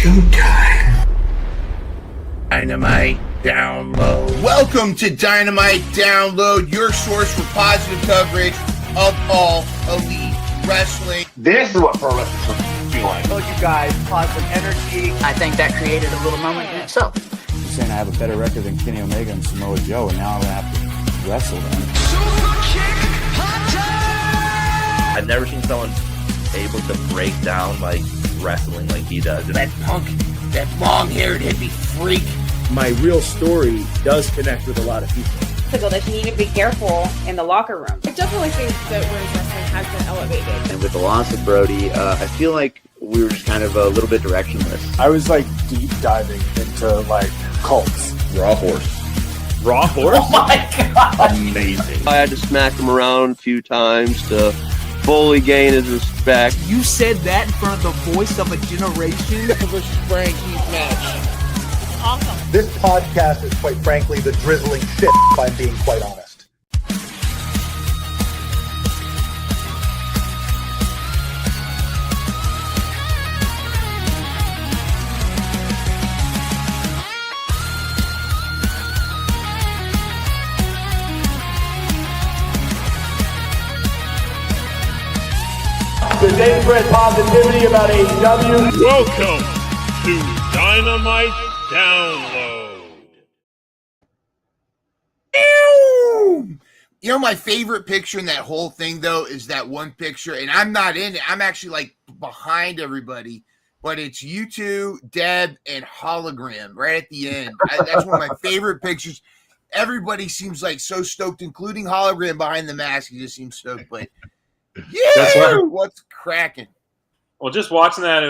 showtime. Dynamite Download. Welcome to Dynamite Download, your source for positive coverage of all elite wrestling. This is what pro wrestling feels like. I told you guys, positive energy. I think that created a little moment in itself. You're saying I have a better record than Kenny Omega and Samoa Joe, and now I'm going to have to wrestle them. I've never seen someone able to break down like wrestling like he does. That punk, that long-haired hippie freak. My real story does connect with a lot of people. That you need to be careful in the locker room. I definitely think that women's wrestling has been elevated. And with the loss of Brody, I feel like we were just kind of a little bit directionless. I was like deep diving into like cults. Raw horse. Raw horse? Oh my god! Amazing. I had to smack him around a few times to fully gain his respect. You said that in front of the voice of a generation? Frankie's match. Awesome. This podcast is, quite frankly, the drizzling shit, if I'm being quite honest. The day spread positivity about AEW. Welcome to Dynamite Download. You know, my favorite picture in that whole thing, though, is that one picture, and I'm not in it. I'm actually like behind everybody, but it's you two, Deb, and Hologram right at the end. That's one of my favorite pictures. Everybody seems like so stoked, including Hologram behind the mask. He just seems stoked, but yeah, that's right. What's cracking? Well, just watching that, it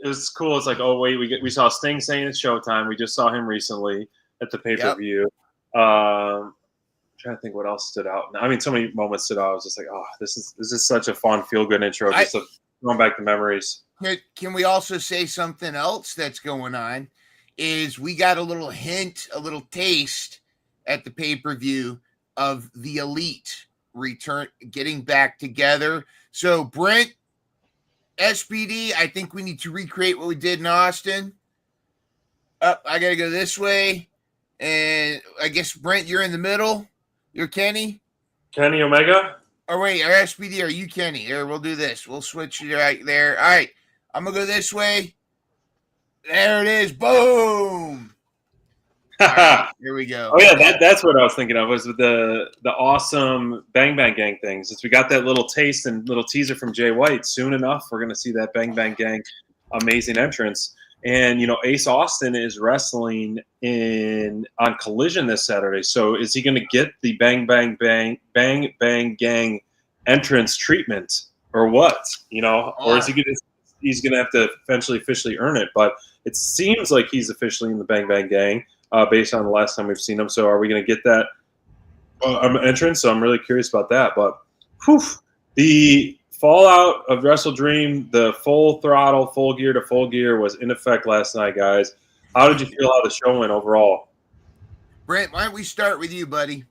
was cool. It's like, oh wait, we saw Sting saying it's showtime. We just saw him recently at the pay-per-view. I'm trying to think what else stood out. I mean, so many moments stood out. I was just like, oh, this is such a fun, feel-good intro. Just going back to memories. Can we also say something else that's going on? Is we got a little hint, a little taste at the pay-per-view of the Elite return, getting back together. So Brent, SPD, I think we need to recreate what we did in Austin. I gotta go this way, and I guess Brent, you're in the middle. You're Kenny Omega. Oh wait, our SPD, are you Kenny? Here, we'll do this. We'll switch it right there. All right, I'm gonna go this way. There it is. Boom. Right, here we go. Oh yeah, that's what I was thinking of, was with the awesome Bang Bang Gang things. Since we got that little taste and little teaser from Jay White, soon enough we're gonna see that Bang Bang Gang amazing entrance. And you know, Ace Austin is wrestling on Collision this Saturday. So is he gonna get the Bang Bang Gang entrance treatment or what? You know, or is he's gonna have to eventually officially earn it? But it seems like he's officially in the Bang Bang Gang. Based on the last time we've seen him. So are we going to get that entrance? So I'm really curious about that. But the fallout of Wrestle Dream, the full throttle, full gear to full gear was in effect last night, guys. How did you feel how the show went overall? Brent, why don't we start with you, buddy?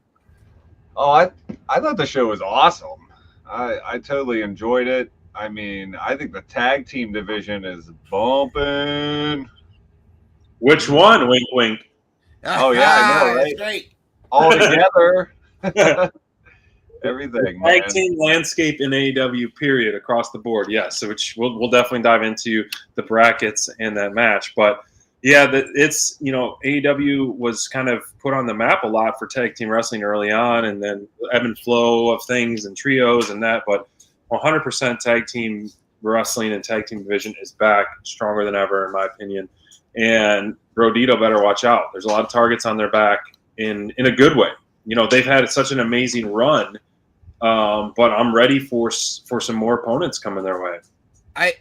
Oh, I thought the show was awesome. I totally enjoyed it. I mean, I think the tag team division is bumping. Which one? Wink, wink. Oh, yeah, I know, right? Great. All together. Everything, man. Tag team landscape in AEW, period, across the board. Yes, so which we'll definitely dive into the brackets and that match. But, yeah, it's, you know, AEW was kind of put on the map a lot for tag team wrestling early on, and then ebb and flow of things and trios and that. But 100% tag team wrestling and tag team division is back, stronger than ever, in my opinion. And Brodito better watch out. There's a lot of targets on their back in a good way. You know, they've had such an amazing run, but I'm ready for some more opponents coming their way. I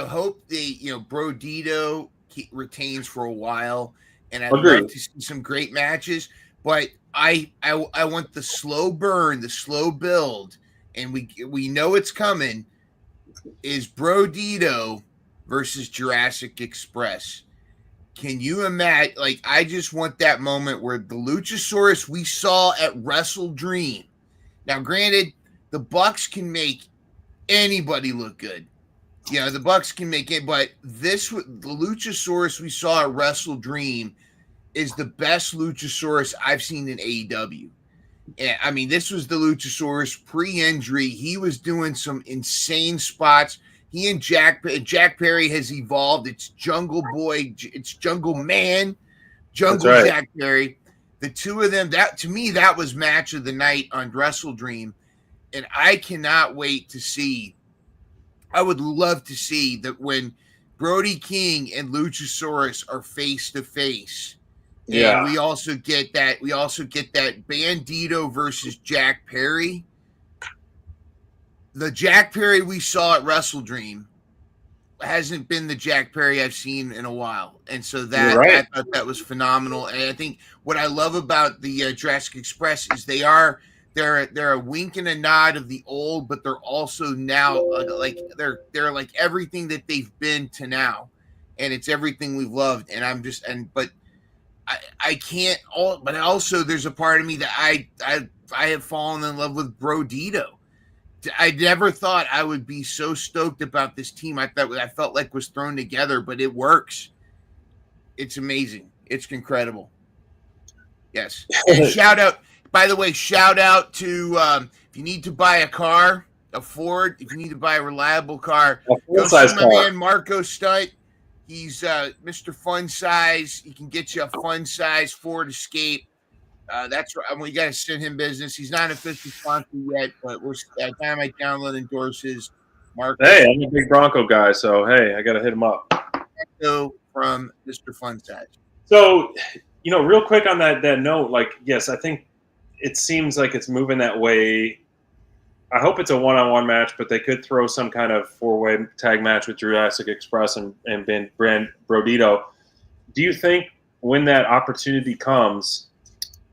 hope Brodito retains for a while, and I'd love to see some great matches. But I want the slow burn, the slow build, and we know it's coming. Is Brodito versus Jurassic Express. Can you imagine? Like, I just want that moment where the Luchasaurus we saw at Wrestle Dream. Now, granted, the Bucks can make anybody look good. the Bucks can make it, but the Luchasaurus we saw at Wrestle Dream is the best Luchasaurus I've seen in AEW. And I mean, this was the Luchasaurus pre-injury. He was doing some insane spots. He and Jack Perry has evolved. It's Jungle Boy, it's Jungle Man, Jungle right. Jack Perry. The two of them, to me, that was match of the night on Wrestle Dream. And I cannot wait to see. I would love to see that when Brody King and Luchasaurus are face to face. Yeah. And we also get that Bandito versus Jack Perry. The Jack Perry we saw at Wrestle Dream hasn't been the Jack Perry I've seen in a while. And so I thought that was phenomenal. And I think what I love about the Jurassic Express is they're a wink and a nod of the old, but they're also now like they're like everything that they've been to now, and it's everything we've loved. And but I can't. But also, there's a part of me that I have fallen in love with Brodito. I never thought I would be so stoked about this team. I felt like was thrown together, but it works. It's amazing. It's incredible. Yes. And shout out. By the way, shout out to if you need to buy a car, a Ford, if you need to buy a reliable car, go see my man Marco Stutt. He's Mr. Fun Size. He can get you a fun size Ford Escape. That's right. We got to send him business. He's not an official sponsor yet, but we're Dynamite Download endorses Marco. Hey, I'm a big Bronco guy, so hey, I got to hit him up. Marco from Mr. Fun Size. So, real quick on that note, like, yes, I think it seems like it's moving that way. I hope it's a one-on-one match, but they could throw some kind of four-way tag match with Jurassic Express and Brand Brodito. Do you think when that opportunity comes,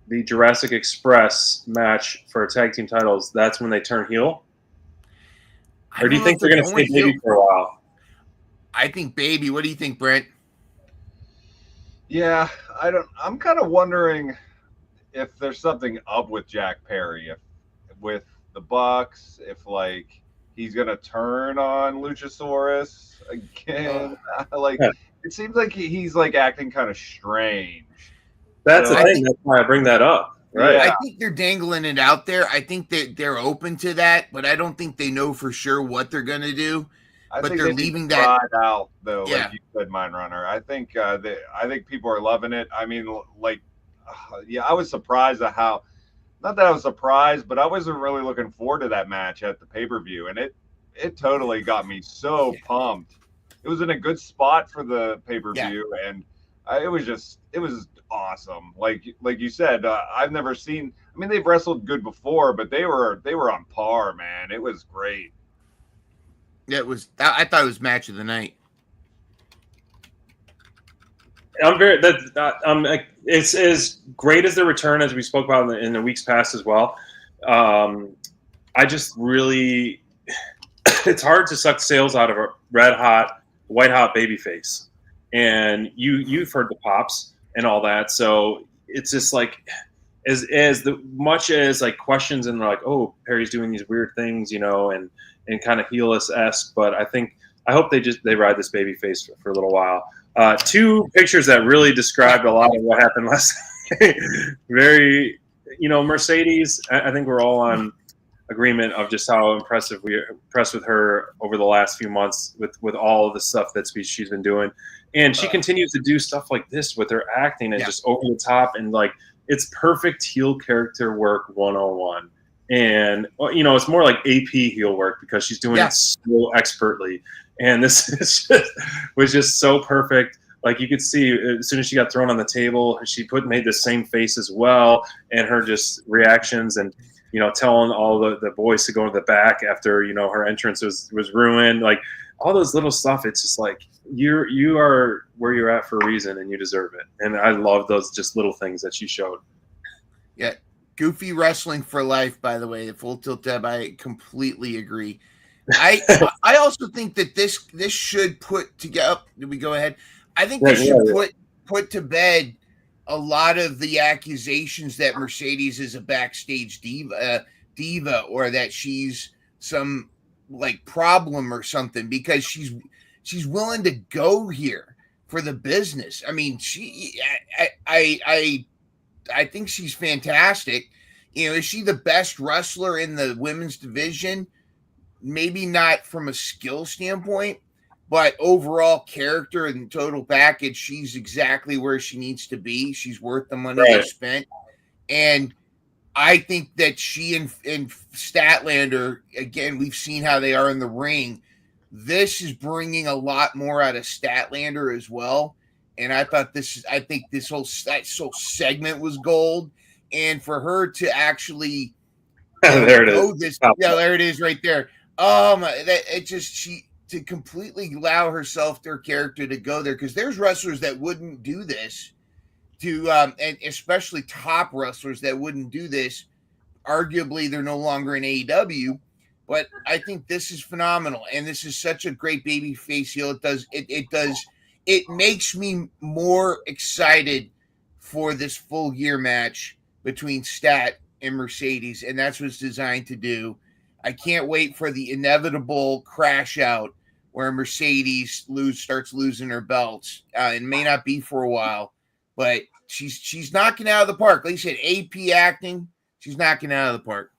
the Jurassic Express match for tag team titles, that's when they turn heel? Or do you think they're going to stay baby for a while? I think baby. What do you think, Brent? Yeah, I'm kind of wondering if there's something up with Jack Perry, with the Bucks, if like he's gonna turn on Luchasaurus again. It seems like he's like acting kind of strange. That's the thing. That's why I bring that up. Right. I think they're dangling it out there. I think that they're open to that, but I don't think they know for sure what they're gonna do. But they're leaving that out though, like you said, Mind Runner. I think people are loving it. I mean, like. I was surprised at how, not that I was surprised, but I wasn't really looking forward to that match at the pay-per-view, and it totally got me so pumped. It was in a good spot for the pay-per-view, and it was awesome. Like you said, I've never seen. I mean, they've wrestled good before, but they were on par, man. It was great. Yeah, it was. I thought it was match of the night. It's as great as the return as we spoke about in the weeks past as well. I just really, it's hard to suck sales out of a white hot baby face, and you've heard the pops and all that. So it's just like as much as like questions and like, oh, Perry's doing these weird things, and kind of heel-esque, but I hope they ride this baby face for a little while. Two pictures that really described a lot of what happened last night. Very, Mercedes, I think we're all on agreement of just how impressed with her over the last few months with all of the stuff that she's been doing. And she continues to do stuff like this with her acting and just over the top. And like, it's perfect heel character work 101. And, it's more like AP heel work because she's doing it so expertly. And this was just so perfect. Like you could see as soon as she got thrown on the table, she made the same face as well. And her just reactions and, telling all the boys to go to the back after, her entrance was ruined. Like all those little stuff. It's just like you are where you're at for a reason and you deserve it. And I love those just little things that she showed. Yeah. Goofy wrestling for life, by the way, the Full Tilt Tab. I completely agree. I also think that this should put together. Did we go ahead? I think this should put to bed a lot of the accusations that Mercedes is a backstage diva, or that she's some like problem or something, because she's willing to go here for the business. I mean, I think she's fantastic. Is she the best wrestler in the women's division? Maybe not from a skill standpoint, but overall character and total package, she's exactly where she needs to be. She's worth the money they spent. And I think that she and Statlander, again, we've seen how they are in the ring. This is bringing a lot more out of Statlander as well. And I think this whole segment was gold. And for her to actually there it is. There it is right there. To completely allow herself, their character, to go there, because there's wrestlers that wouldn't do this, and especially top wrestlers that wouldn't do this. Arguably, they're no longer in AEW, but I think this is phenomenal, and this is such a great babyface heel. It makes me more excited for this full gear match between Stat and Mercedes, and that's what it's designed to do. I can't wait for the inevitable crash out where Mercedes starts losing her belts. It may not be for a while, but she's knocking out of the park. Like you said, AP acting, she's knocking out of the park.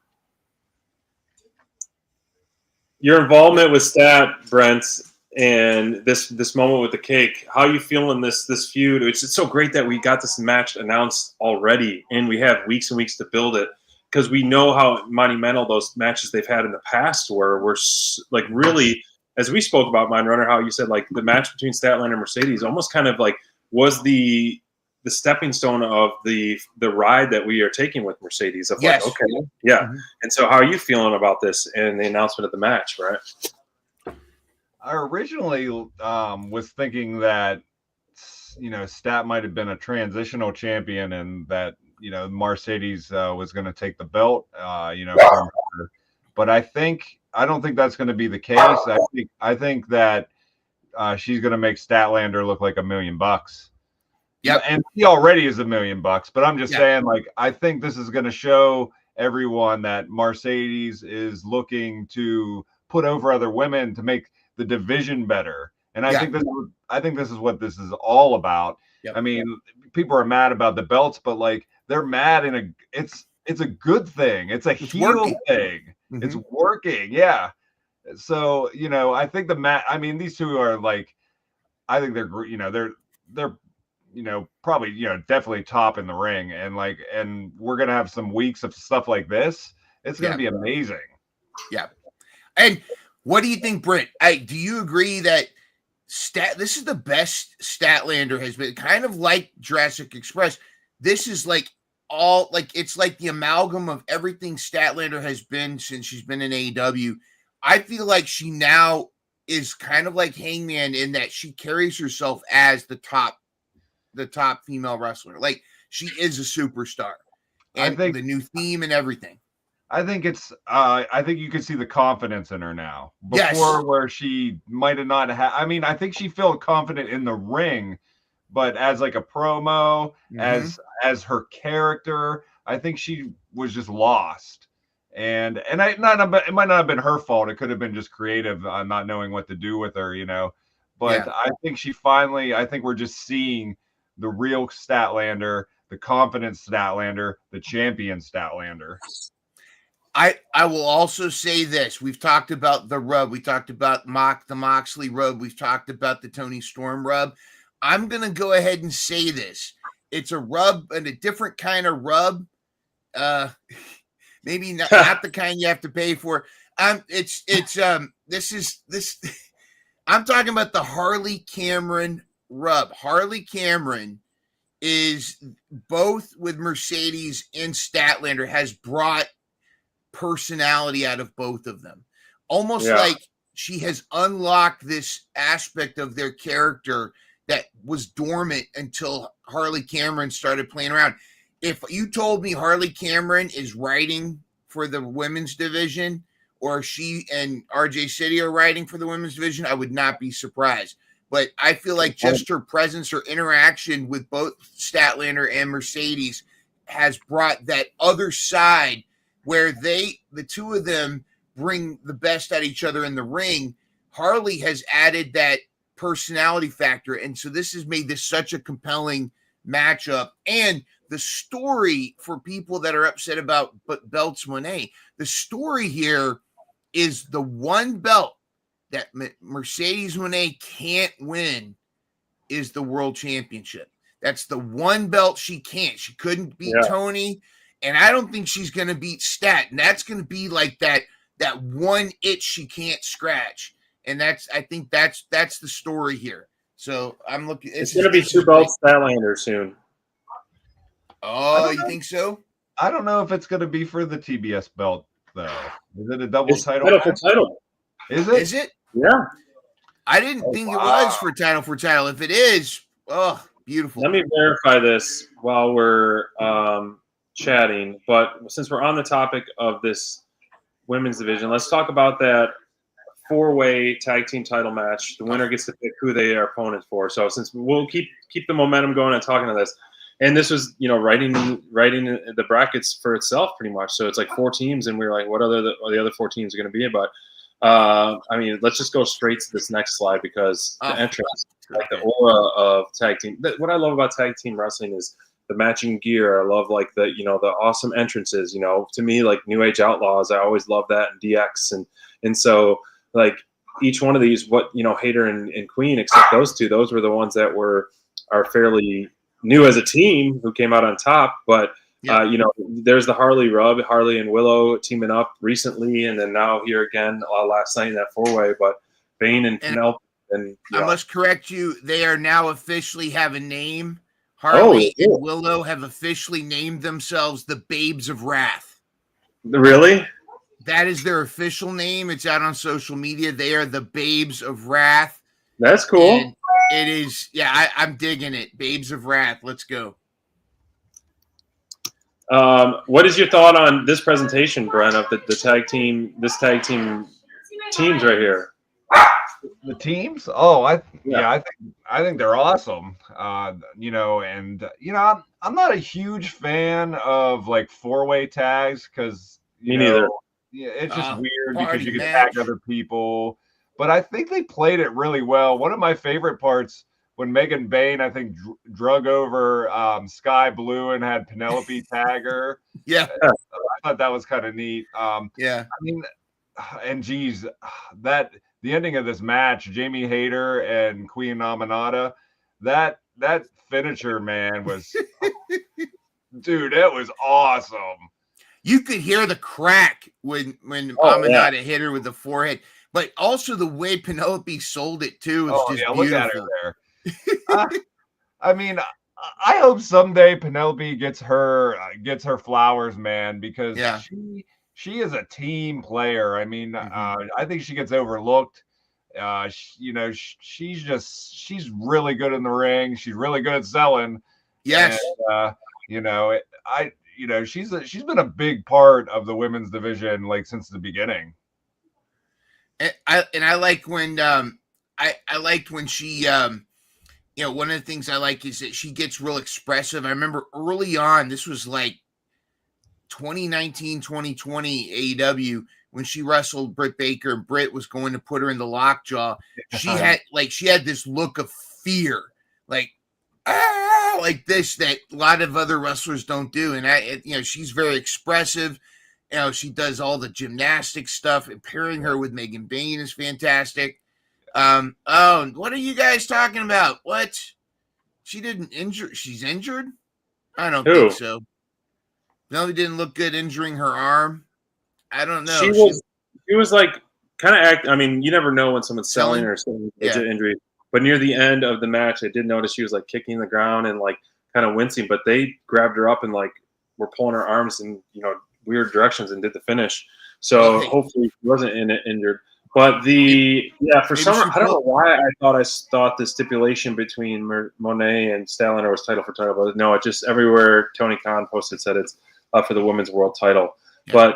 Your involvement with Stat, Brent, and this moment with the cake, how are you feeling this feud? It's so great that we got this match announced already, and we have weeks and weeks to build it, because we know how monumental those matches they've had in the past were. We're like, really, as we spoke about, Mindrunner, how you said like the match between Statlander and Mercedes almost kind of like was the stepping stone of the ride that we are taking with Mercedes. Of yes. Like, okay, yeah. Mm-hmm. And so how are you feeling about this and the announcement of the match, right? I originally was thinking that, Stat might have been a transitional champion, and that, Mercedes was going to take the belt, from her. But I don't think that's going to be the case. I think that she's going to make Statlander look like $1 million. Yeah, and he already is $1 million. But I'm just saying, like, I think this is going to show everyone that Mercedes is looking to put over other women to make the division better. And I think this is what this is all about. Yep. I mean, people are mad about the belts, but like, they're mad it's a good thing. It's a heel thing. Mm-hmm. It's working. Yeah. So, I think these two are like, I think they're probably, definitely top in the ring, and we're going to have some weeks of stuff like this. It's going to be amazing. Yeah. And what do you think, Brent? Do you agree that this is the best Statlander has been? Kind of like Jurassic Express. This is like it's like the amalgam of everything Statlander has been since she's been in AEW. I feel like she now is kind of like Hangman in that she carries herself as the top female wrestler. Like, she is a superstar. And I think the new theme and everything. I think I think you can see the confidence in her now. Before, where she might have not had. I mean, I think she felt confident in the ring, but as like a promo, as her character, I think she was just lost. And it might not have been her fault. It could have been just creative, not knowing what to do with her, But I think I think we're just seeing the real Statlander, the confident Statlander, the champion Statlander. I will also say this. We've talked about the rub. We talked about the Moxley rub. We've talked about the Tony Storm rub. I'm going to go ahead and say this. It's a rub, and a different kind of rub. Maybe not the kind you have to pay for. I'm talking about the Harley Cameron rub. Harley Cameron is both with Mercedes and Statlander, has brought personality out of both of them. Almost like she has unlocked this aspect of their character that was dormant until Harley Cameron started playing around. If you told me Harley Cameron is writing for the women's division, or she and RJ City are writing for the women's division, I would not be surprised. But I feel like just her presence or interaction with both Statlander and Mercedes has brought that other side where the two of them bring the best at each other in the ring, Harley has added that personality factor. And so this has made this such a compelling matchup. And the story for people that are upset about belts Monet, the story here is the one belt that Mercedes Moné can't win is the World Championship. That's the one belt she can't. She couldn't beat Tony, and I don't think she's going to beat Stat. And that's going to be like that one itch she can't scratch. And I think that's the story here. So I'm looking. It's going to be 2 belts Statlander soon. Oh, you think so? I don't know if it's going to be for the TBS belt though. Is it a double title? Title. Is it? Is it? Yeah. I didn't think it was for title. If it is, oh, beautiful. Let me verify this while we're chatting. But since we're on the topic of this women's division, let's talk about that 4-way tag team title match. The winner gets to pick who they are opponents for. So since we'll keep the momentum going and talking to this. And this was, writing the brackets for itself pretty much. So it's like 4 teams, and we were like, what are the other 4 teams are going to be about? I mean, let's just go straight to this next slide because the entrance, like the aura of tag team. What I love about tag team wrestling is the matching gear. I love like the awesome entrances. To me, like New Age Outlaws, I always love that, and DX, and so like each one of these, Hater and Queen, except those 2, those were the ones that are fairly new as a team who came out on top, but there's the Harley rub, Harley and Willow teaming up recently, and then now here again last night in that 4-way. But Bane and Penelope, and I must correct you; they are now officially have a name. Harley and Willow have officially named themselves the Babes of Wrath. Really? That is their official name. It's out on social media. They are the Babes of Wrath. That's cool. And it is, I'm digging it. Babes of Wrath. Let's go. What is your thought on this presentation, Brent, of the tag team? This tag team teams right here. The teams? Oh, I think they're awesome. I'm not a huge fan of like 4-way tags because me neither. Yeah, it's just weird because you can tag other people. But I think they played it really well. One of my favorite parts when Megan Bain, I think, drug over Sky Blue and had Penelope tag her. Yeah. I thought that was kind of neat. Yeah. I mean, and geez, the ending of this match, Jamie Hayter and Queen Nominata, that finisher, man, was dude, it was awesome. You could hear the crack when Nominata hit her with the forehead. But also the way Penelope sold it too is just beautiful. Look at her there. I mean, I hope someday Penelope gets her flowers, man, because she is a team player. I mean, I think she gets overlooked. She's really good in the ring. She's really good at selling. Yes. And, she's been a big part of the women's division like since the beginning. And I like when I liked when she one of the things I like is that she gets real expressive. I remember early on, this was like 2019, 2020 AEW when she wrestled Britt Baker and Britt was going to put her in the lockjaw. She had this look of fear, like this that a lot of other wrestlers don't do. And she's very expressive. She does all the gymnastic stuff, and pairing her with Megan Bain is fantastic. What are you guys talking about? What? She didn't injure. She's injured? I don't think so. No, it didn't look good injuring her arm. I don't know. She was like kind of I mean, you never know when someone's selling or something injury. But near the end of the match, I did notice she was like kicking the ground and like kind of wincing. But they grabbed her up and like were pulling her arms in weird directions and did the finish. So hopefully she wasn't injured. But for some I don't know why I thought the stipulation between Monet and Statlander was title for title, but no, it just everywhere Tony Khan posted said it's for the women's world title. Yeah. But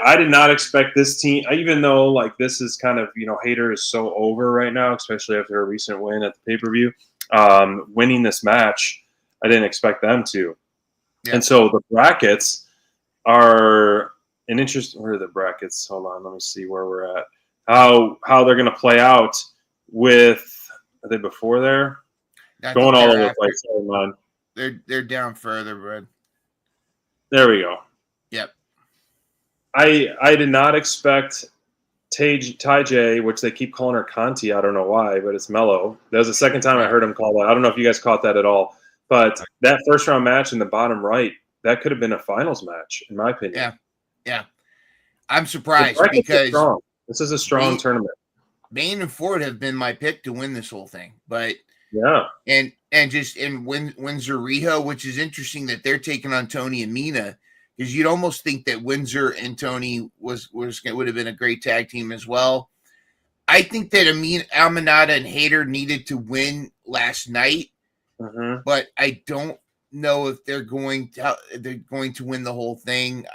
I did not expect this team, even though like this is kind of Hayter is so over right now, especially after a recent win at the pay-per-view. Winning this match, I didn't expect them to. Yeah. And so the brackets are an interest. Where are the brackets? Hold on, let me see where we're at. How they're going to play out with? Are they before there? Going all over the place. Sorry, man. They're down further, bud. There we go. Yep. I did not expect Ty J, which they keep calling her Conti. I don't know why, but it's Mello. That was the second time I heard him call that. I don't know if you guys caught that at all. But that first round match in the bottom right, that could have been a finals match, in my opinion. Yeah. I'm surprised because this is a strong tournament. Bane and Ford have been my pick to win this whole thing, but yeah, and Windsor Riho, which is interesting that they're taking on Tony and Mina, because you'd almost think that Windsor and Tony would have been a great tag team as well. I think that Almanada and Hayter needed to win last night, but I don't know if they're going to win the whole thing.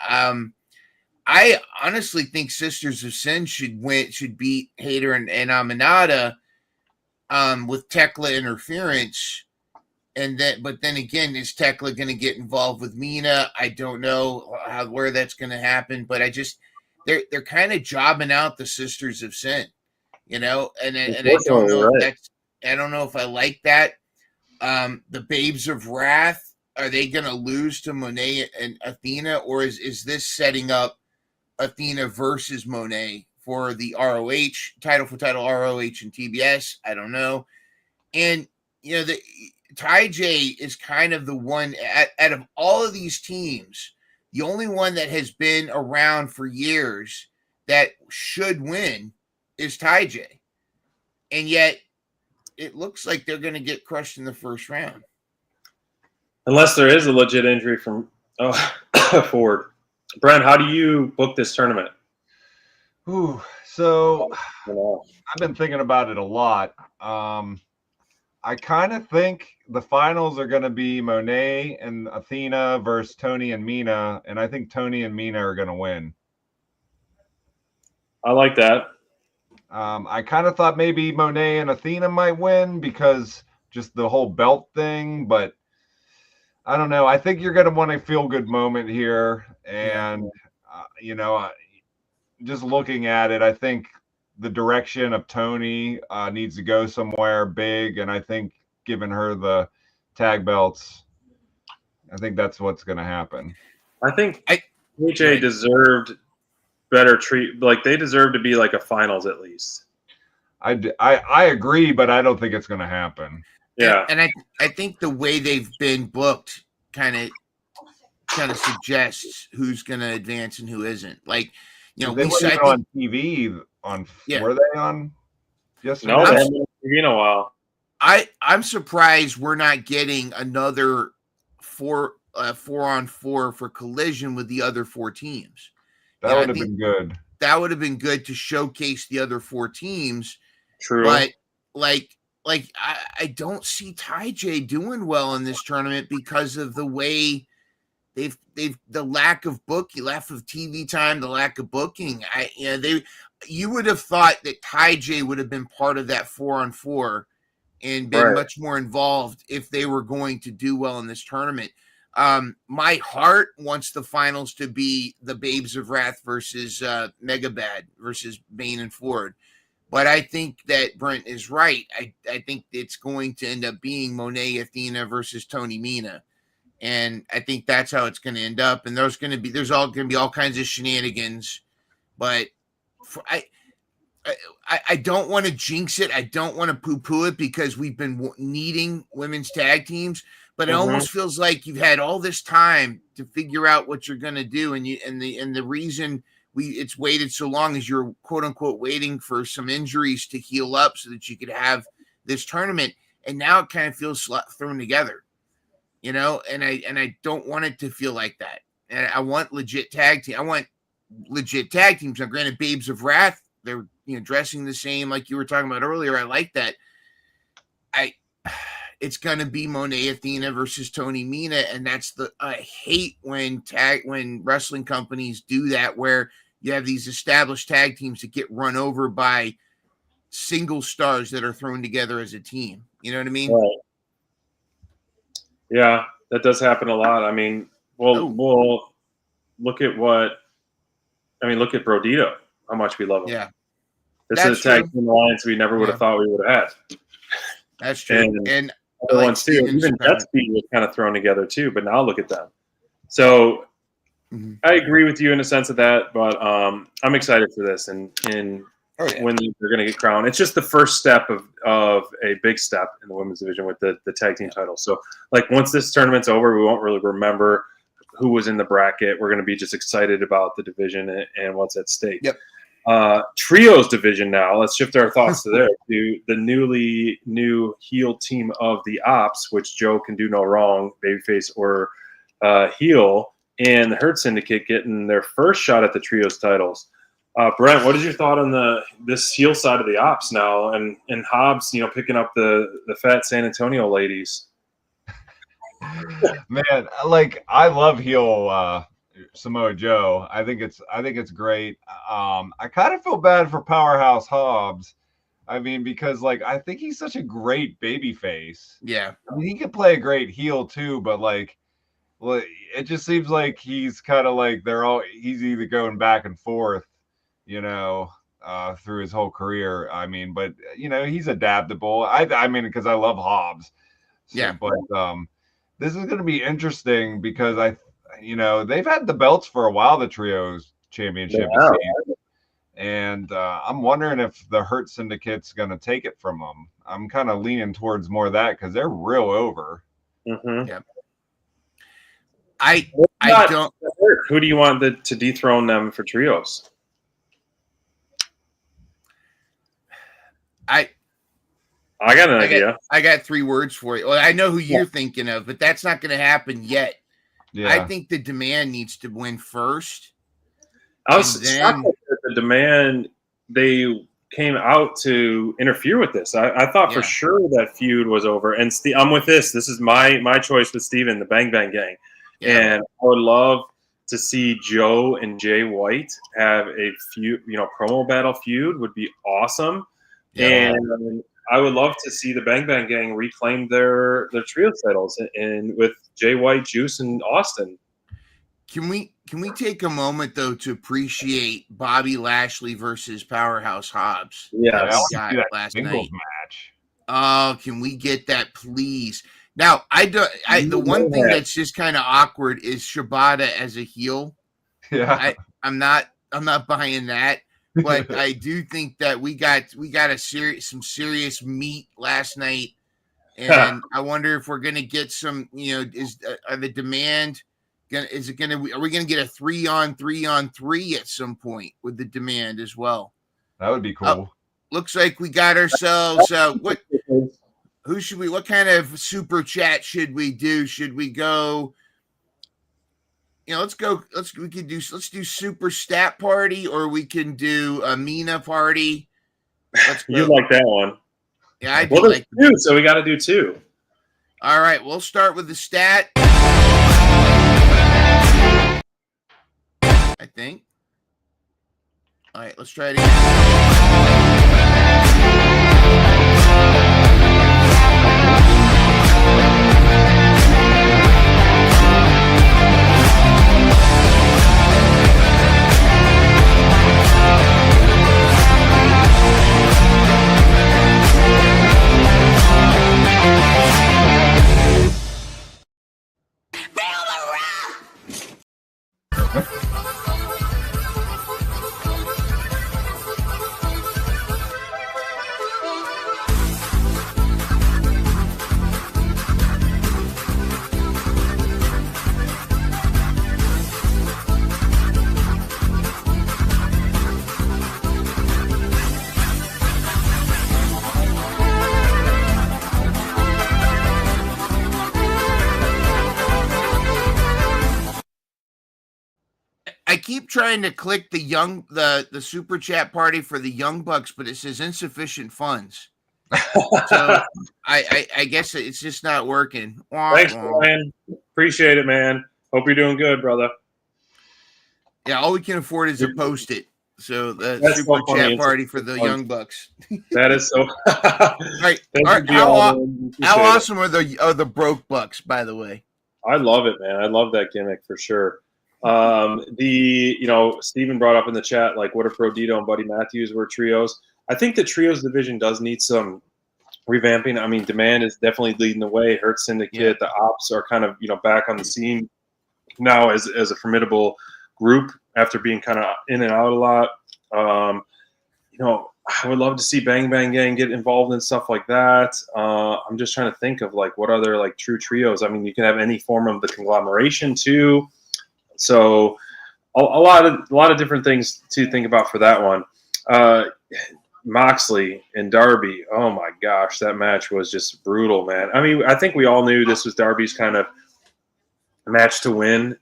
I honestly think Sisters of Sin should beat Hayter and Almanada with Tekla interference. But then again, is Tekla going to get involved with Mina? I don't know where that's going to happen, but they're kind of jobbing out the Sisters of Sin, and I don't know if that's, I don't know if I like that. The Babes of Wrath, are they going to lose to Monet and Athena, or is this setting up Athena versus Monet for the ROH title ROH and TBS? I don't know. And the Ty J is kind of the one out of all of these teams, the only one that has been around for years that should win is Ty J. And yet it looks like they're going to get crushed in the first round. Unless there is a legit injury from Ford. Brent, how do you book this tournament? So I've been thinking about it a lot. I kind of think the finals are going to be Monet and Athena versus Tony and Mina, and I think Tony and Mina are going to win. I like that. I kind of thought maybe Monet and Athena might win because just the whole belt thing, but I don't know. I think you're going to want a feel-good moment here, and just looking at it, I think the direction of Tony needs to go somewhere big, and I think giving her the tag belts, I think that's what's going to happen. I think AJ deserved better treat. Like, they deserve to be like a finals at least. I agree, but I don't think it's going to happen. Yeah, and I think the way they've been booked kind of suggests who's going to advance and who isn't. Like, they weren't on TV. Were they on yesterday? No, they haven't been on TV in a while. I'm surprised we're not getting another 4-on-4 for Collision with the other four teams. That would have been good. That would have been good to showcase the other four teams. True. But I don't see Ty J doing well in this tournament because of the way they've the lack of TV time, the lack of booking. You would have thought that Ty J would have been part of that 4-on-4 and been much more involved if they were going to do well in this tournament. My heart wants the finals to be the Babes of Wrath versus Megabad versus Bane and Ford. But I think that Brent is right. I think it's going to end up being Monet Athena versus Tony Mina. And I think that's how it's going to end up. And there's going to be all kinds of shenanigans. But I don't want to jinx it. I don't want to poo-poo it because we've been needing women's tag teams. But it almost feels like you've had all this time to figure out what you're going to do, and the reason it's waited so long is you're quote unquote waiting for some injuries to heal up so that you could have this tournament. And now it kind of feels thrown together, and I don't want it to feel like that. And I want legit tag team. I want legit tag teams. Now, granted, Babes of Wrath, they're dressing the same like you were talking about earlier. I like that. It's going to be Monet Athena versus Tony Mina. And I hate when wrestling companies do that, where you have these established tag teams that get run over by single stars that are thrown together as a team. You know what I mean? Right. Yeah, that does happen a lot. I mean, we'll look at what I mean, look at Brodito. How much we love him. Yeah, this is a tag team alliance we never would have thought we would have had. That's true. And other ones too. Even Jetspeed was kind of thrown together too. But now look at them. So I agree with you in the sense of that. But I'm excited for this and when they're going to get crowned. It's just the first step of a big step in the women's division with the tag team titles. So like once this tournament's over, we won't really remember who was in the bracket. We're going to be just excited about the division and what's at stake. Yep. Trios division now. Let's shift our thoughts to there, to the new heel team of the Ops, which Joe can do no wrong, babyface or heel, and the Hurt Syndicate getting their first shot at the Trios titles. Brent, what is your thought on this heel side of the Ops now, and Hobbs, picking up the fat San Antonio ladies? Man, like I love heel Samoa Joe. I think it's great. I kind of feel bad for Powerhouse Hobbs. I mean, because like I think he's such a great baby face. Yeah. I mean, he could play a great heel too, but like, well, it just seems like he's kind of like he's either going back and forth, through his whole career. I mean, but he's adaptable. I mean, because I love Hobbs. So, yeah. But this is going to be interesting because they've had the belts for a while, the Trios Championship. Yeah. And I'm wondering if the Hurt Syndicate's going to take it from them. I'm kind of leaning towards more of that because they're real over. Mm-hmm. Yeah. I don't. Who do you want to dethrone them for Trios? I got an idea. I got 3 words for you. Well, I know who you're thinking of, but that's not going to happen yet. Yeah. I think the Demand needs to win first. I was shocked that the Demand, they came out to interfere with this. I thought for sure that feud was over. And I'm with this. This is my choice with Steven, the Bang Bang Gang. Yeah. And I would love to see Joe and Jay White have a feud, promo battle feud would be awesome. Yeah. And I would love to see the Bang Bang Gang reclaim their trio titles and with Jay White, Juice, and Austin. Can we take a moment though to appreciate Bobby Lashley versus Powerhouse Hobbs? Yeah, that last night match. Oh, can we get that, please? Now, the one thing that's just kind of awkward is Shibata as a heel. Yeah, I'm not buying that. But I do think that we got some serious meat last night, and I wonder if we're gonna get some. Are the Demand gonna? Are we gonna get a 3-on-3-on-3 at some point with the Demand as well? That would be cool. Looks like we got ourselves. What kind of super chat should we do? Should we go? Let's do Super Stat Party, or we can do a Mina Party. You like that one? Yeah, I do like two. So we got to do 2. All right, we'll start with the stat. I think. All right, let's try it again. I keep trying to click the super chat party for the Young Bucks, but it says insufficient funds. So I guess it's just not working. Thanks, Brian. Appreciate it, man. Hope you're doing good, brother. Yeah, all we can afford is to post it. So the super chat party for the Young Bucks. That is so. Right. How awesome are the broke Bucks, by the way? I love it, man. I love that gimmick for sure. Steven brought up in the chat, like, what if Rodito and Buddy Matthews were trios? I think the trios division does need some revamping. I mean, Demand is definitely leading the way. Hurt Syndicate, the Ops are kind of, back on the scene now as a formidable group after being kind of in and out a lot. I would love to see Bang Bang Gang get involved in stuff like that. I'm just trying to think of like what other like true trios. I mean, you can have any form of the conglomeration too. So a lot of different things to think about for that one. Moxley and Darby. Oh my gosh, that match was just brutal, man. I mean, I think we all knew this was Darby's kind of match to win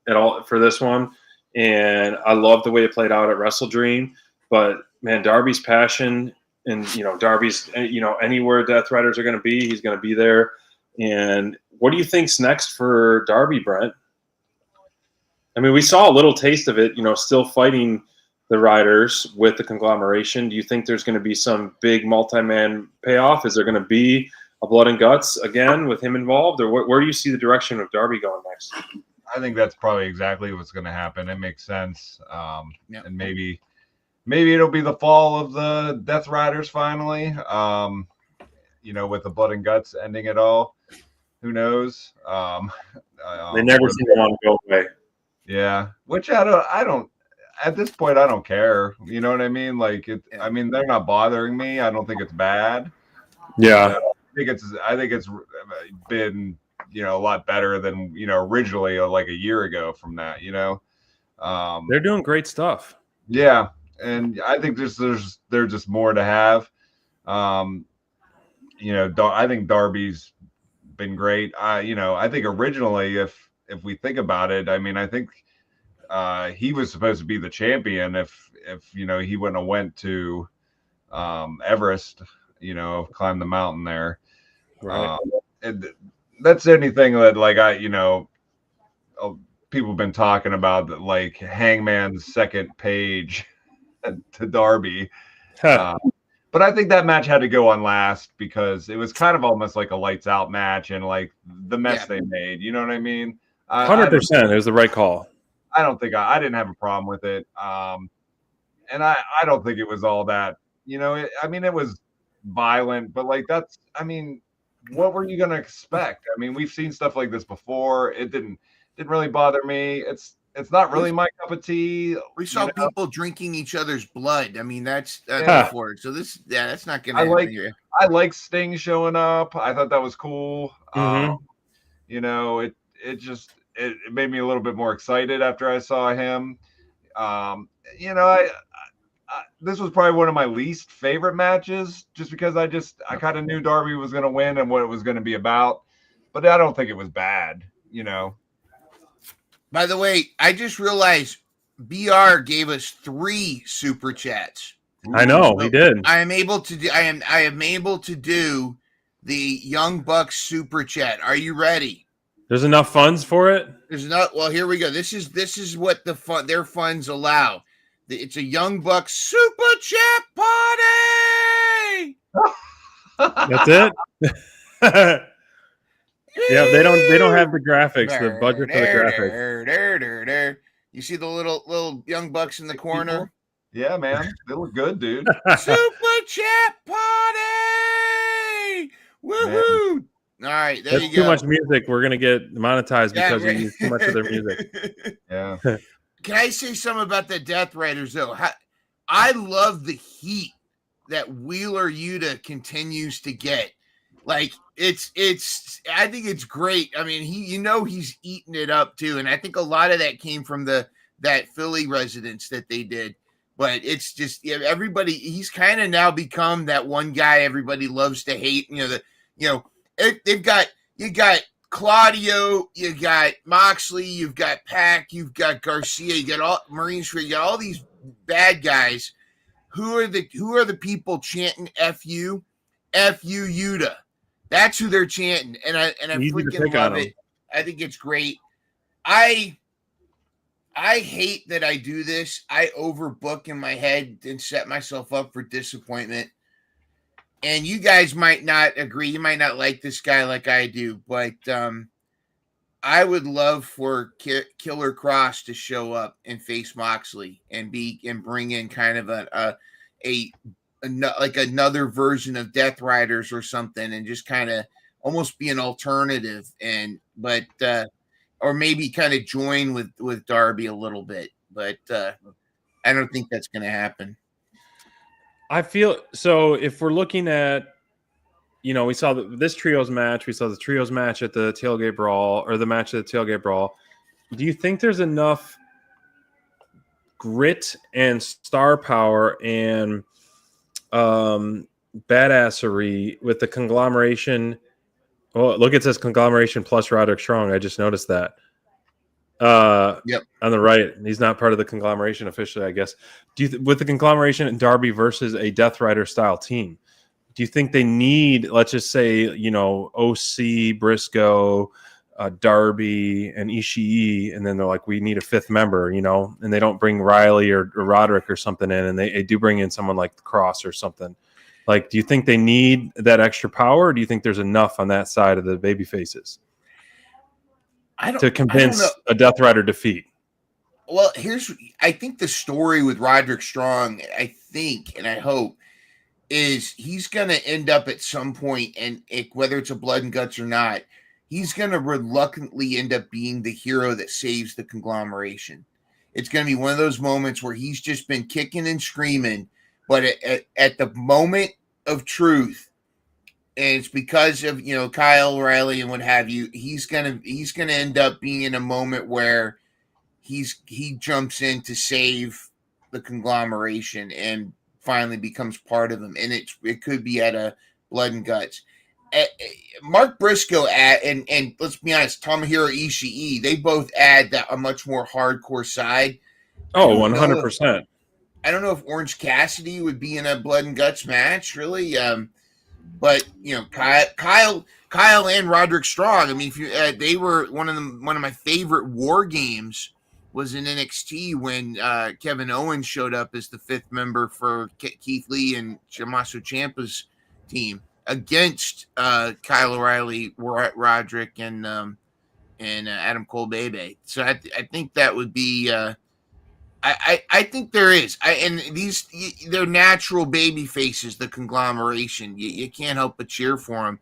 at all for this one, and I love the way it played out at Wrestle Dream. But man, Darby's passion and Darby's anywhere Death Riders are going to be, he's going to be there. And what do you think's next for Darby, Brent? I mean, we saw a little taste of it, still fighting the Riders with the conglomeration. Do you think there's going to be some big multi-man payoff? Is there going to be a Blood and Guts again with him involved, or where do you see the direction of Darby going next? I think that's probably exactly what's going to happen. It makes sense, and maybe it'll be the fall of the Death Riders finally. With the Blood and Guts ending it all. Who knows? They never seem to want to go away. Yeah, which I don't. At this point, I don't care. You know what I mean? Like, I mean, they're not bothering me. I don't think it's bad. Yeah, I think it's been a lot better than originally, like a year ago from that. They're doing great stuff. Yeah, and I think there's just more to have. I think Darby's been great. I think originally, if we think about it, I mean, I think he was supposed to be the champion if he wouldn't have went to Everest, climb the mountain there. Right. And that's anything that people have been talking about, that like Hangman's second page to Darby. But I think that match had to go on last because it was kind of almost like a lights out match, and like the mess they made. You know what I mean? 100%. It was the right call. I don't think I didn't have a problem with it. And I don't think it was all that, it was violent, but like what were you going to expect? I mean, we've seen stuff like this before. It didn't really bother me. It's not really my cup of tea. We saw people drinking each other's blood. I mean, that's before it. So that's not going to happen here. I like Sting showing up. I thought that was cool. Mm-hmm. It made me a little bit more excited after I saw him. This was probably one of my least favorite matches, just because I kind of knew Darby was going to win and what it was going to be about, but I don't think it was bad. By the way, I just realized BR gave us 3 super chats. I know, he did. I am able to do the Young Bucks super chat. Are you ready? There's enough funds for it? There's not. Well, here we go. This is what their funds allow. It's a Young Bucks super chat party. That's it? Yeah, they don't have the graphics, the budget for the graphics. You see the little Young Bucks in the corner? Yeah, man. They look good, dude. Super chat party! Woohoo! All right, there That's you go. too much music. We're gonna get monetized because we use too much of their music. Yeah. Can I say something about the Death Riders though? I love the heat that Wheeler Yuta continues to get. Like it's I think it's great. I mean, he's eating it up too, and I think a lot of that came from that Philly residence that they did. But it's just everybody. He's kind of now become that one guy everybody loves to hate. You got Claudio, you got Moxley, you've got Pac, you've got Garcia, you got all Marine Street, you got all these bad guys. Who are the people chanting "F you Yuta"? That's who they're chanting, and I freaking love it. I think it's great. I hate that I do this. I overbook in my head and set myself up for disappointment. And you guys might not agree. You might not like this guy like I do, but I would love for Killer Cross to show up and face Moxley and bring in kind of like another version of Death Riders or something, and just kind of almost be an alternative, or maybe kind of join with Darby a little bit, but I don't think that's going to happen. I feel so. If we're looking at, we saw this trios match, we saw the trios match at the Tailgate Brawl, or the match at the Tailgate Brawl. Do you think there's enough grit and star power and badassery with the conglomeration? Oh, look, it says conglomeration plus Roderick Strong. I just noticed that. Yep. On the right, he's not part of the conglomeration officially, I guess. With the conglomeration and Darby versus a Death Rider style team, do you think they need, let's just say, OC, Briscoe, Darby, and Ishii, and then they're like, we need a fifth member, and they don't bring Riley or Roderick or something in, and they do bring in someone like Cross or something. Like, do you think they need that extra power, or do you think there's enough on that side of the baby faces to convince a Death Rider defeat? Well, I think the story with Roderick Strong, I think, and I hope, is he's going to end up at some point, and whether it's a blood and guts or not, he's going to reluctantly end up being the hero that saves the conglomeration. It's going to be one of those moments where he's just been kicking and screaming, but at the moment of truth, and it's because of Kyle O'Reilly and what have you, he's gonna end up being in a moment where he jumps in to save the conglomeration and finally becomes part of them, and it could be at a blood and guts. Mark Briscoe and let's be honest, Tomohiro Ishii, they both add a much more hardcore side. Oh, 100%. I don't know if Orange Cassidy would be in a blood and guts match, really. But Kyle and Roderick Strong. I mean, they were one of my favorite war games was in NXT when Kevin Owens showed up as the fifth member for Keith Lee and Tommaso Ciampa's team against Kyle O'Reilly, Roderick, and Adam Cole Bebe. So I think that would be. I think there is. They're natural baby faces, the conglomeration. You can't help but cheer for them.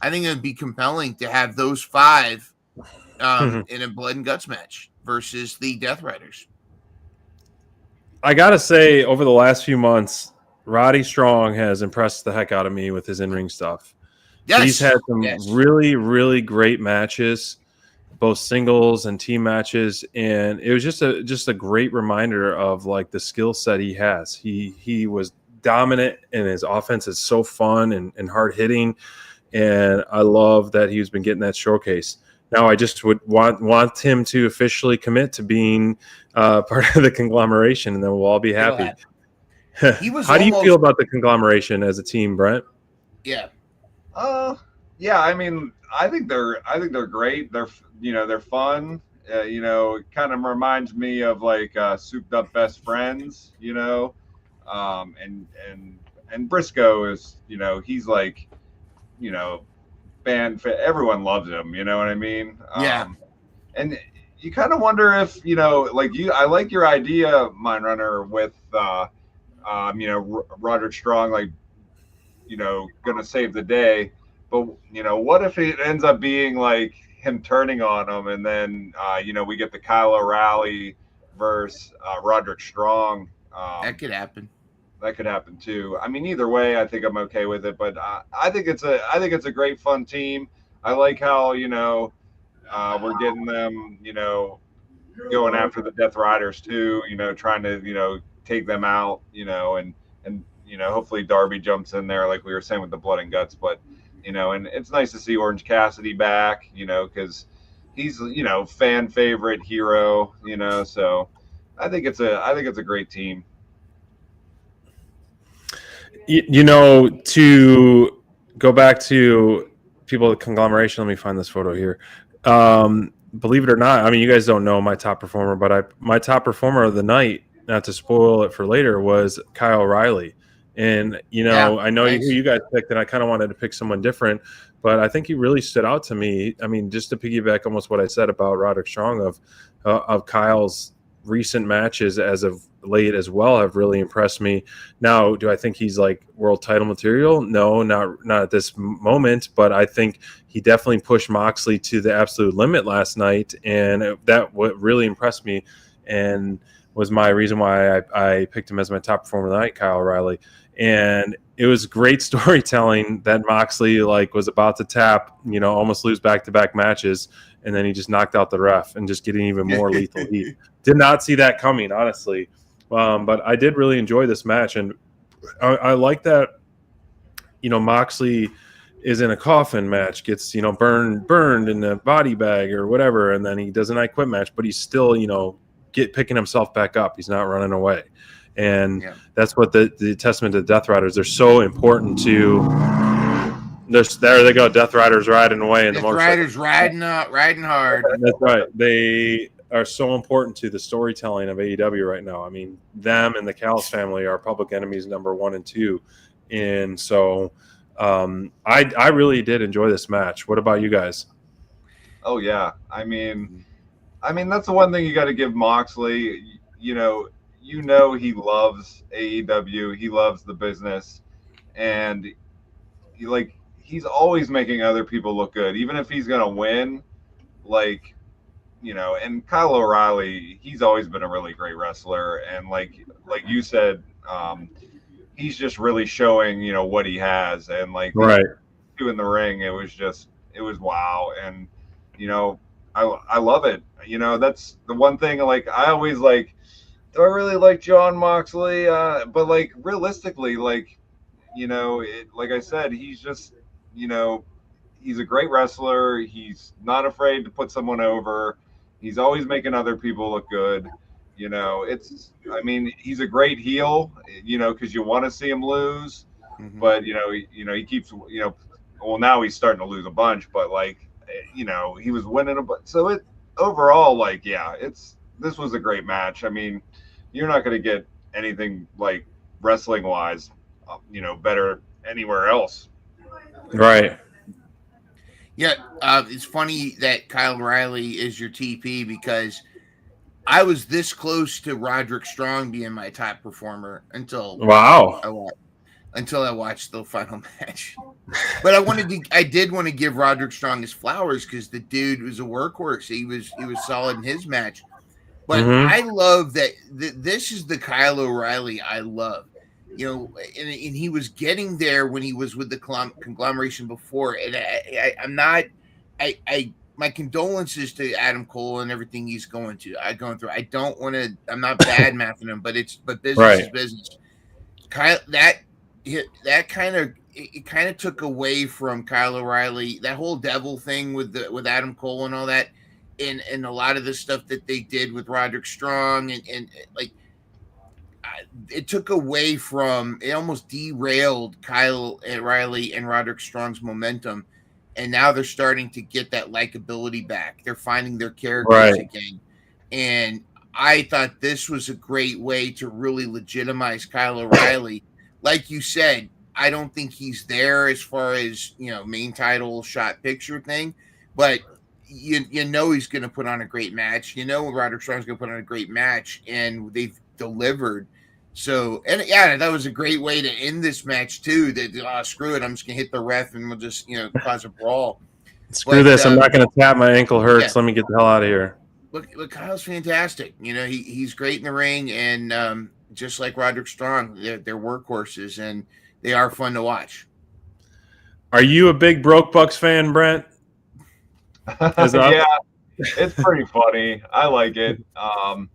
I think it would be compelling to have those five in a blood and guts match versus the Death Riders. I got to say, over the last few months, Roddy Strong has impressed the heck out of me with his in-ring stuff. Yes. He's had some really, really great matches, both singles and team matches, and it was just a great reminder of like the skill set he has. He was dominant, and his offense is so fun and hard hitting, and I love that he's been getting that showcase. Now I just would want him to officially commit to being part of the conglomeration, and then we'll all be happy. How do you feel about the conglomeration as a team, Brent? Yeah. Yeah, I mean, I think they're great. They're fun. It kind of reminds me of like Souped Up Best Friends, and Briscoe is, he's like, everyone loves him, you know what I mean? Yeah. And you kind of wonder if, I like your idea, Mindrunner, with Roderick Strong, like, gonna save the day. But, what if it ends up being like him turning on him, and then, we get the Kyle O'Reilly versus Roderick Strong. That could happen. That could happen too. I mean, either way, I think I'm okay with it. But I think it's a great fun team. I like how we're getting them, going after the Death Riders too. Trying to take them out. And hopefully Darby jumps in there like we were saying with the Blood and Guts. But and it's nice to see Orange Cassidy back. Because he's fan favorite hero. So I think it's a great team. To go back to people with conglomeration, let me find this photo here. Believe it or not, I mean, you guys don't know my top performer, but my top performer of the night, not to spoil it for later, was Kyle O'Reilly. And, I know who you guys picked, and I kind of wanted to pick someone different, but I think he really stood out to me. I mean, just to piggyback almost what I said about Roderick Strong, of Kyle's recent matches as of late as well have really impressed me. Now, do I think he's like world title material? No, not at this moment, but I think he definitely pushed Moxley to the absolute limit last night, and that what really impressed me and was my reason why I picked him as my top performer of the night, Kyle O'Reilly. And it was great storytelling that Moxley was about to tap, almost lose back-to-back matches, and then he just knocked out the ref and just getting even more lethal heat. Did not see that coming, honestly. But I did really enjoy this match, and I like that, Moxley is in a coffin match, gets, burned in the body bag or whatever, and then he does an I Quit match, but he's still, picking himself back up. He's not running away. And that's what the testament to the Death Riders. They're so important to. There they go. Death Riders riding away in the motorcycle. Death Riders riding hard. That's right. They are so important to the storytelling of AEW right now. I mean, them and the Callis family are public enemies number 1 and 2, and so I really did enjoy this match. What about you guys? Oh yeah, I mean that's the one thing you got to give Moxley. He loves AEW. He loves the business, and he's always making other people look good, even if he's gonna win. And Kyle O'Reilly, he's always been a really great wrestler, and like you said, he's just really showing what he has, and right in the ring, it was wow, and I love it. That's the one thing. I always do I really like John Moxley? But realistically, like I said, he's just he's a great wrestler. He's not afraid to put someone over. He's always making other people look good. He's a great heel. Because you want to see him lose, but he keeps well, now he's starting to lose a bunch, but he was winning a bunch. So overall, this was a great match. I mean, you're not going to get anything wrestling wise, better anywhere else. Right. Yeah. It's funny that Kyle O'Reilly is your TP, because I was this close to Roderick Strong being my top performer until I watched the final match. But I did want to give Roderick Strong his flowers, because the dude was a workhorse. He was solid in his match. But I love that this is the Kyle O'Reilly I love. And he was getting there when he was with the conglomeration before. And my condolences to Adam Cole and everything he's going through. I'm not bad mouthing him, but business is business. Kyle, that kind of took away from Kyle O'Reilly, that whole devil thing with Adam Cole and all that, and a lot of the stuff that they did with Roderick Strong, and it took away from, it almost derailed Kyle O'Reilly and Roderick Strong's momentum, and now they're starting to get that likability back. They're finding their characters again, and I thought this was a great way to really legitimize Kyle O'Reilly. Like you said, I don't think he's there as far as main title shot picture thing, but he's going to put on a great match. Roderick Strong's going to put on a great match, and they've delivered. So, and that was a great way to end this match too. That screw it, I'm just going to hit the ref and we'll just cause a brawl. Screw this, I'm not going to tap, my ankle hurts. Let me get the hell out of here. Look, Kyle's fantastic. He's great in the ring, and just like Roderick Strong, they're workhorses, and they are fun to watch. Are you a big Broke Bucks fan, Brent? Yeah, it's pretty funny. I like it. I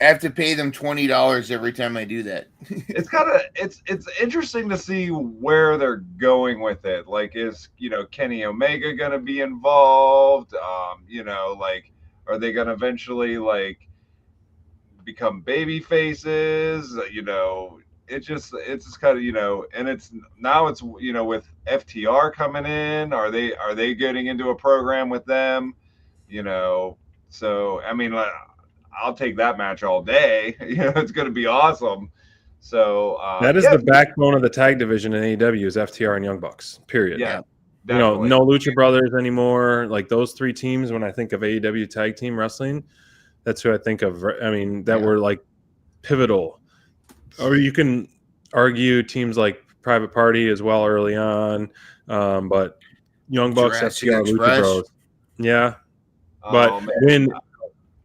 have to pay them $20 every time I do that. It's interesting to see where they're going with it. Is Kenny Omega gonna be involved? Are they gonna eventually become baby faces? It's just kind of and it's with FTR coming in. Are they getting into a program with them? So I'll take that match all day. It's going to be awesome. So that is the backbone of the tag division in AEW is FTR and Young Bucks. Period. Yeah. No Lucha Brothers anymore. Like those three teams, when I think of AEW tag team wrestling, that's who I think of. I mean, that were like pivotal. Or you can argue teams like Private Party as well early on, but Young Bucks, FTR, Lucha Bros. Yeah, but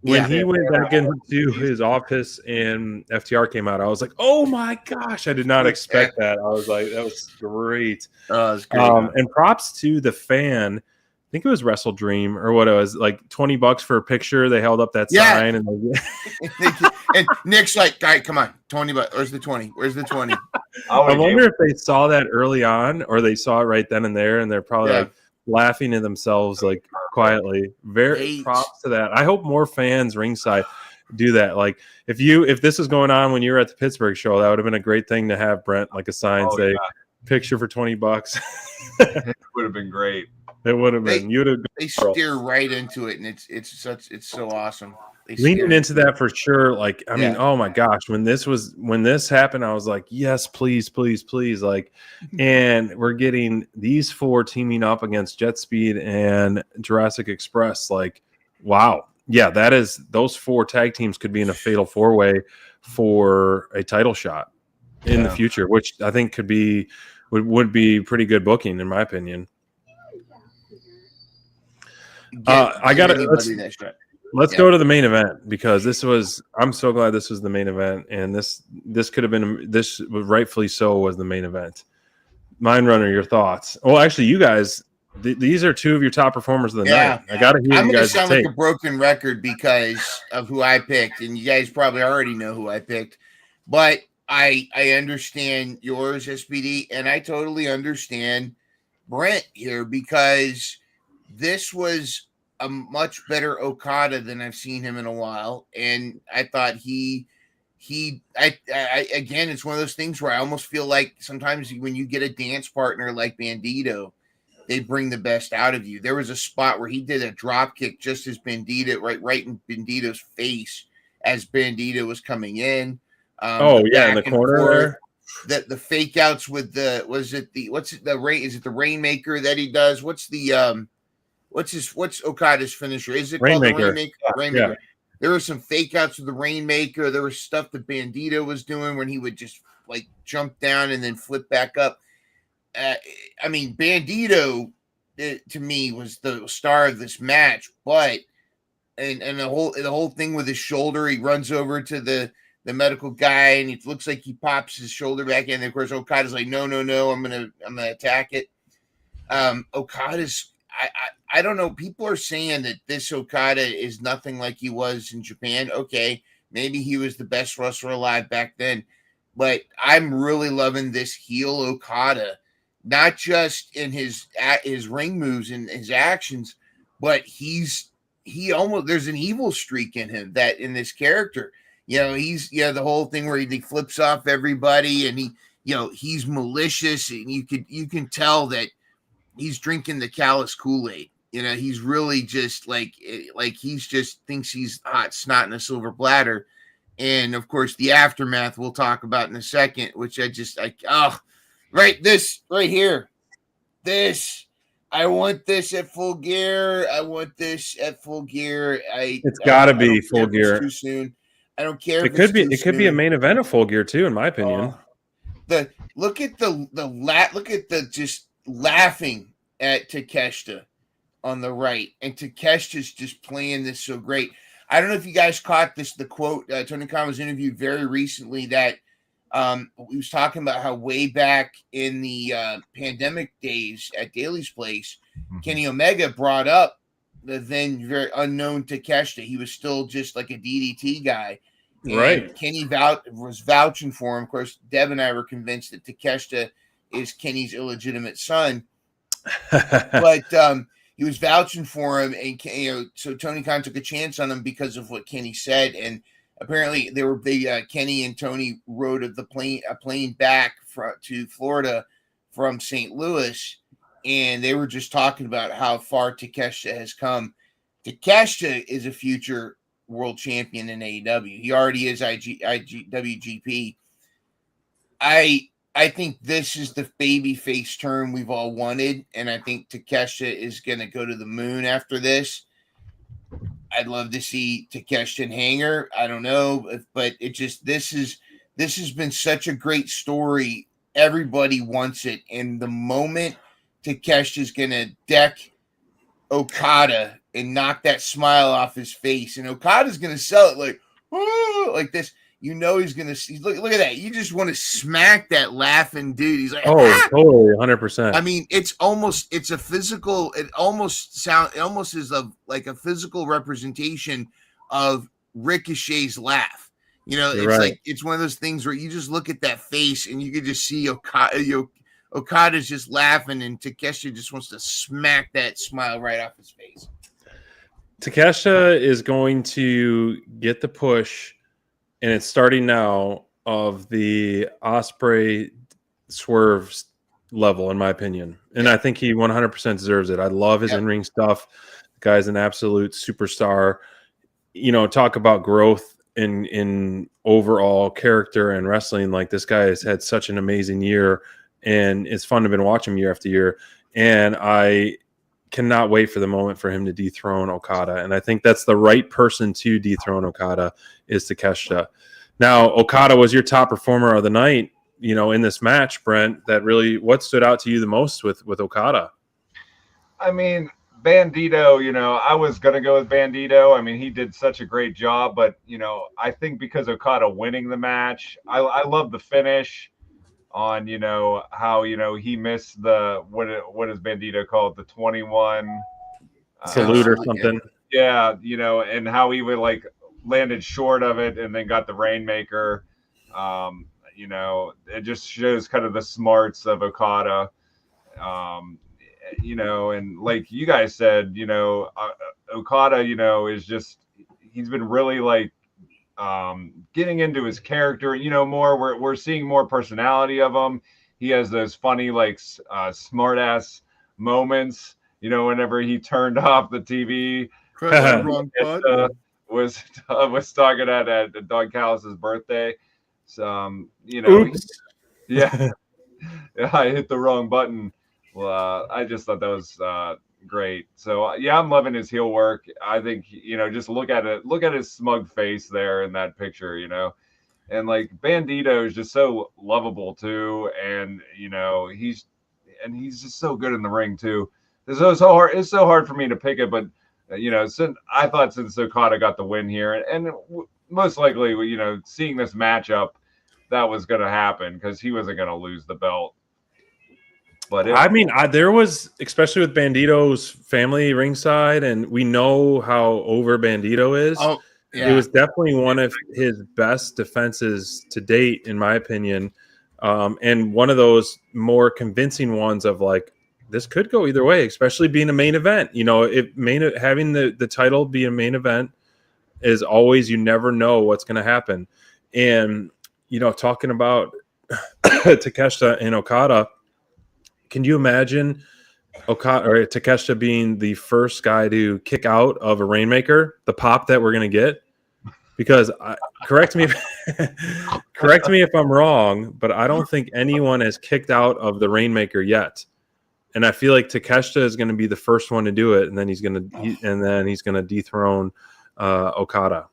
when he went back into his office and FTR came out, I was like, oh my gosh, I did not expect that. I was like, that was great. Oh, that's great. And props to the fan. I think it was Wrestle Dream or what it was, like $20 for a picture. They held up that sign and and Nick's like, "Guy, come on, $20. Where's the 20? Where's the 20?" I wonder if they saw that early on or they saw it right then and there, and they're probably like laughing to themselves like quietly. Very props to that. I hope more fans ringside do that. Like if this was going on when you were at the Pittsburgh show, that would have been a great thing to have, Brent, like a sign say picture for $20. It would have been great. It would have been. They steer right into it, and it's so awesome. Leaning into that for sure. Like, I mean, oh my gosh, when this happened, I was like, yes, please, please, please. Like, and we're getting these four teaming up against Jet Speed and Jurassic Express. Like, wow. Yeah, those four tag teams could be in a fatal 4-way for a title shot in the future, which I think would be pretty good booking, in my opinion. Let's go to the main event, because I'm so glad this was the main event, and this could have been, this rightfully so was the main event. Mindrunner, your thoughts? Well, actually, you guys, these are two of your top performers of the night. I got to hear you guys. I'm going to sound like a broken record because of who I picked, and you guys probably already know who I picked, but I understand yours, SPD, and I totally understand Brent here, because this was a much better Okada than I've seen him in a while. And I thought I again, it's one of those things where I almost feel like sometimes when you get a dance partner like Bandito, they bring the best out of you. There was a spot where he did a drop kick just as Bandito, right in Bandito's face as Bandito was coming in. In the corner there. The fake outs with is it the Rainmaker that he does? What's Okada's finisher? Is it called the Rainmaker? Rainmaker. Yeah. There were some fake outs with the Rainmaker. There was stuff that Bandito was doing when he would just like jump down and then flip back up. I mean, Bandito to me was the star of this match, but and the whole thing with his shoulder, he runs over to the medical guy and it looks like he pops his shoulder back in. And of course, Okada's like, no, I'm gonna attack it. Okada's I don't know. People are saying that this Okada is nothing like he was in Japan. Okay, maybe he was the best wrestler alive back then, but I'm really loving this heel Okada, not just in his ring moves and his actions, but there's an evil streak in him, that in this character. He's the whole thing where he flips off everybody, and he's malicious, and you can tell that he's drinking the callous Kool-Aid. He's really just like he's just thinks he's hot snot in a silver bladder. And of course, the aftermath we'll talk about in a second, which this right here. I want this at Full Gear. It's got to be Full Gear. Too soon. I don't care. It could be a main event of Full Gear too, in my opinion. Look at the just laughing at Takeshita on the right, and Takeshita's just playing this so great. I don't know if you guys caught the quote. Tony Khan was interviewed very recently that he was talking about how way back in the pandemic days at Daly's Place, Kenny Omega brought up the then very unknown Takeshita. He was still just like a DDT guy. Right. Kenny was vouching for him. Of course, Deb and I were convinced that Takeshita is Kenny's illegitimate son. But he was vouching for him, and so Tony Khan took a chance on him because of what Kenny said. And apparently, Kenny and Tony rode a plane back to Florida from St. Louis, and they were just talking about how far Takeshita has come. Takeshita is a future world champion in AEW. He already is WGP. I think this is the baby face turn we've all wanted, and I think Takeshita is going to go to the moon after this. I'd love to see Takeshita and Hanger. I don't know, but it just this has been such a great story. Everybody wants it, and the moment Takeshita is going to deck Okada and knock that smile off his face, and Okada's going to sell it like this. You know he's going to look at that. You just want to smack that laughing dude. He's like, totally, 100%. I mean, it's a physical. It almost is like a physical representation of Ricochet's laugh. You know, it's like it's one of those things where you just look at that face and you could just see Okada's just laughing, and Takeshita just wants to smack that smile right off his face. Takeshita is going to get the push, and it's starting now, of the Ospreay Swerve level, in my opinion. And I think he 100% deserves it. I love his in-ring stuff. The guy's an absolute superstar. You know, talk about growth in overall character and wrestling. Like, this guy has had such an amazing year, and it's fun to watch him year after year. And I cannot wait for the moment for him to dethrone Okada. And I think that's the right person to dethrone Okada, is Takeshita. Now, Okada was your top performer of the night, you know, in this match, Brent. That really, what stood out to you the most with Okada? I mean, Bandito, you know, I was going to go with Bandito. I mean, he did such a great job, but, you know, I think because Okada winning the match, I love the finish on, you know, how, you know, he missed the, what is Bandito called? The 21 salute or something. Yeah, you know, and how he would like landed short of it and then got the Rainmaker. You know, it just shows kind of the smarts of Okada. You know, and like you guys said, you know, Okada, you know, is just, he's been really like getting into his character, you know, more. We're seeing more personality of him. He has those funny, like, smart ass moments, you know, whenever he turned off the TV. Was talking at Don Callis' birthday. So, you know, yeah, I hit the wrong button. Well, I just thought that was great. So yeah, I'm loving his heel work. I think, you know, just look at his smug face there in that picture, you know, and like Bandito is just so lovable too, and you know he's just so good in the ring too. It's so hard for me to pick it, but you know, since Okada got the win here, and most likely, you know, seeing this matchup, that was going to happen because he wasn't going to lose the belt. But there was, especially with Bandito's family ringside, and we know how over Bandito is. Oh, yeah. It was definitely one of his best defenses to date, in my opinion, and one of those more convincing ones of like, this could go either way, especially being a main event. You know, having the title be a main event is always, you never know what's going to happen. And, you know, talking about Takeshita and Okada, can you imagine Takeshita being the first guy to kick out of a Rainmaker, the pop that we're going to get? Because correct me if I'm wrong, but I don't think anyone has kicked out of the Rainmaker yet. And I feel like Takeshita is going to be the first one to do it, and then he's going to dethrone Okada,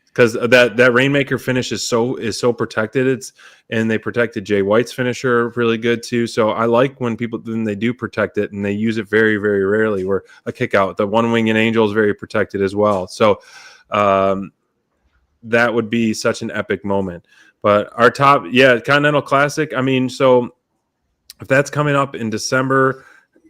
because that Rainmaker finish is so protected. And they protected Jay White's finisher really good too. So I like when they do protect it, and they use it very, very rarely. Where a kick out, the One Winged Angel is very protected as well. So that would be such an epic moment. But our top, Continental Classic. I mean, so if that's coming up in December,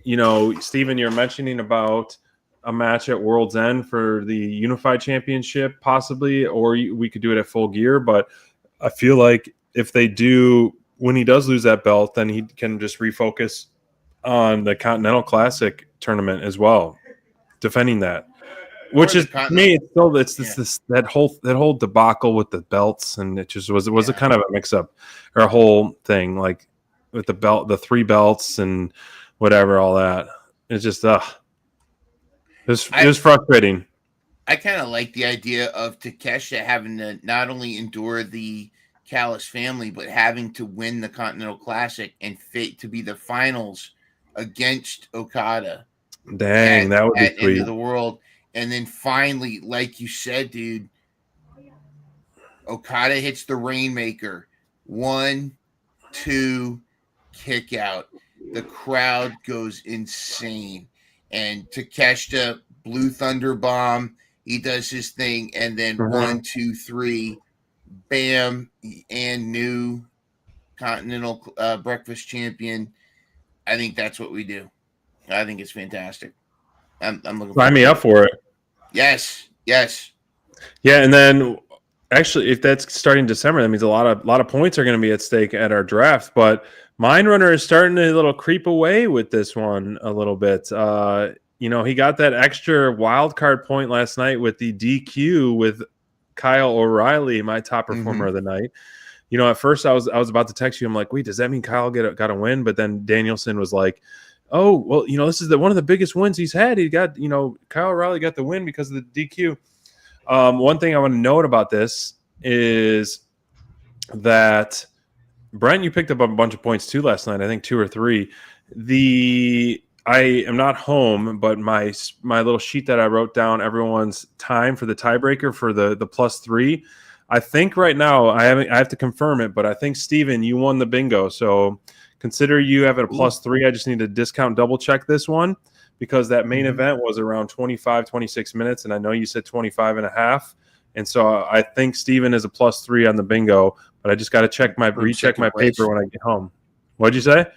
you know, Steven, you're mentioning about a match at World's End for the Unified Championship, possibly, or we could do it at Full Gear. But I feel like if they do, when he does lose that belt, then he can just refocus on the Continental Classic tournament as well, defending that. Which is, to me, that whole debacle with the belts, and it just was a kind of a mix up, or a whole thing, like with the 3 belts and whatever, all that. It's just it was frustrating. I kind of like the idea of Takeshita having to not only endure the Callis family, but having to win the Continental Classic and fit to be the finals against Okada. Dang, that would be at sweet. End of the World. And then finally, like you said, dude, Okada hits the Rainmaker. 1, 2, kick out. The crowd goes insane. And Takeshita, Blue Thunder Bomb, he does his thing. And then 1, 2, 3, bam, and new Continental Breakfast Champion. I think that's what we do. I think it's fantastic. I'm looking. Sign me up for it. Yes. Yeah, and then actually, if that's starting December, that means a lot of points are going to be at stake at our draft. But Mind Runner is starting to little creep away with this one a little bit. He got that extra wild card point last night with the DQ with Kyle O'Reilly, my top performer of the night. At first I was about to text you. I'm like, wait, does that mean Kyle got a win? But then Danielson was like, oh, well, this is one of the biggest wins he's had. He got, Kyle O'Reilly got the win because of the DQ. One thing I want to note about this is that Brent, you picked up a bunch of points too last night. I think 2 or 3. I am not home, but my little sheet that I wrote down everyone's time for the tiebreaker for the +3. I think right now I have to confirm it, but I think Steven, you won the bingo. So consider you have it a +3. I just need to discount double check this one because that main event was around 25, 26 minutes. And I know you said 25 and a half. And so I think Steven is a +3 on the bingo, but I just got to recheck my paper when I get home. What'd you say?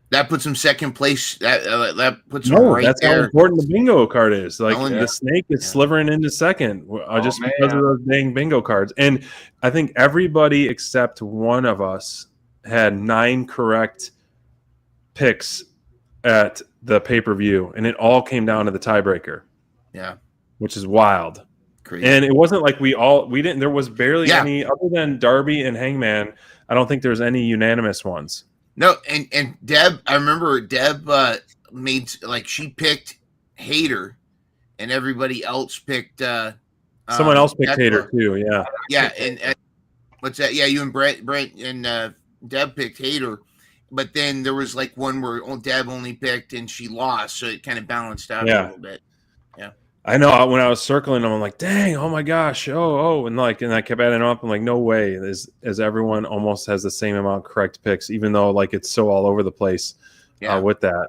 That puts him second place. That puts him right that's there. how important the bingo card is. Like the snake is slivering into second just because of those dang bingo cards. And I think everybody except one of us had 9 correct picks at the pay-per-view, and it all came down to the tiebreaker. Yeah, which is wild. Crazy. And it wasn't like we didn't. There was barely any other than Darby and Hangman. I don't think there's any unanimous ones. No, and Deb, I remember Deb made she picked Hater, and everybody else picked someone else picked Hater too. Yeah, and what's that? Yeah, you and Brent and Deb picked Hater, but then there was one where Deb only picked and she lost, so it kind of balanced out a little bit. Yeah, I know. When I was circling them, I'm like, dang, oh my gosh, and I kept adding up. I'm like, no way, as everyone almost has the same amount of correct picks, even though it's so all over the place with that.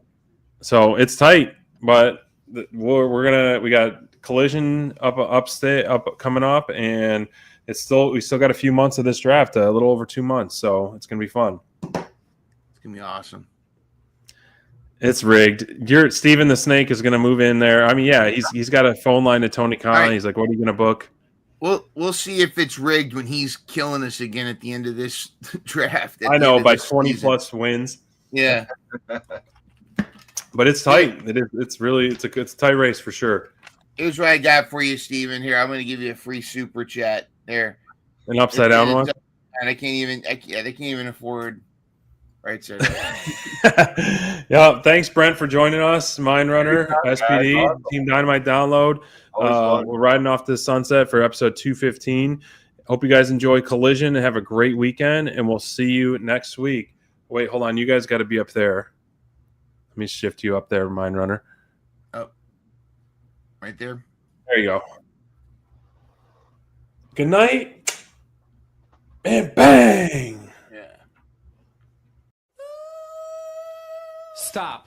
So it's tight, but we got Collision up coming up, and we still got a few months of this draft, a little over 2 months, so it's gonna be fun. It's gonna be awesome. It's rigged. Steven the Snake is going to move in there. I mean, yeah, he's got a phone line to Tony Khan. Right. He's like, what are you going to book? We'll see if it's rigged when he's killing us again at the end of this draft. I know, by 20+ wins. Yeah. But it's tight. It's a tight race for sure. Here's what I got for you, Steven. Here, I'm going to give you a free super chat. There. An upside down one? And they can't even afford. Right, sir. Yeah, thanks, Brent, for joining us. Mind Runner, SPD, Team Dynamite Download. We're riding off the sunset for episode 215. Hope you guys enjoy Collision and have a great weekend, and we'll see you next week. Wait, hold on. You guys got to be up there. Let me shift you up there, Mind Runner. Oh, right there. There you go. Good night. And bang. Stop.